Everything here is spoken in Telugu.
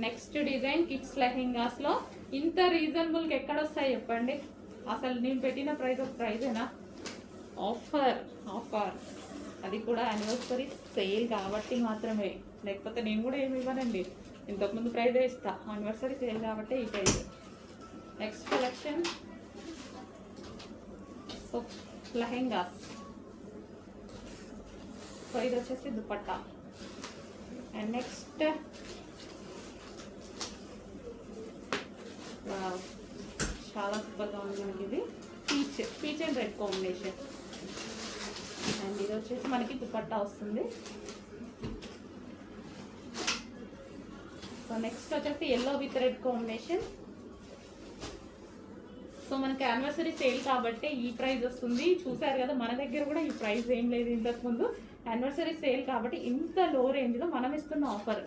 నెక్స్ట్ డిజైన్ కిడ్స్ లెహెంగాస్లో ఇంత రీజనబుల్గా ఎక్కడ వస్తాయి చెప్పండి. అసలు నేను పెట్టిన ప్రైస్ ఒక ప్రైజేనా? ఆఫర్ ఆఫర్, అది కూడా యానివర్సరీ సేల్ కాబట్టి మాత్రమే, లేకపోతే నేను కూడా ఏమి ఇవ్వనండి. ఇంతకుముందు ప్రైజే ఇస్తా, యానివర్సరీ సేల్ కాబట్టి ఈ price. Next collection so lehengas. So ఇది వచ్చేసి దుపట్టా. అండ్ నెక్స్ట్ చాలా సూపర్గా ఉంది మనకి ఇది. Peach and red combination. And ఇది వచ్చేసి మనకి దుపట్టా వస్తుంది. సో నెక్స్ట్ వచ్చేసి yellow with red combination. So మనకి యానివర్సరీ సేల్ కాబట్టి ఈ ప్రైస్ వస్తుంది. చూసారు కదా, మన దగ్గర కూడా ఈ ప్రైస్ ఏం లేదు ఇంతకుముందు. యానివర్సరీ సేల్ కాబట్టి ఇంత లో రేంజ్లో మనం ఇస్తున్న ఆఫర్.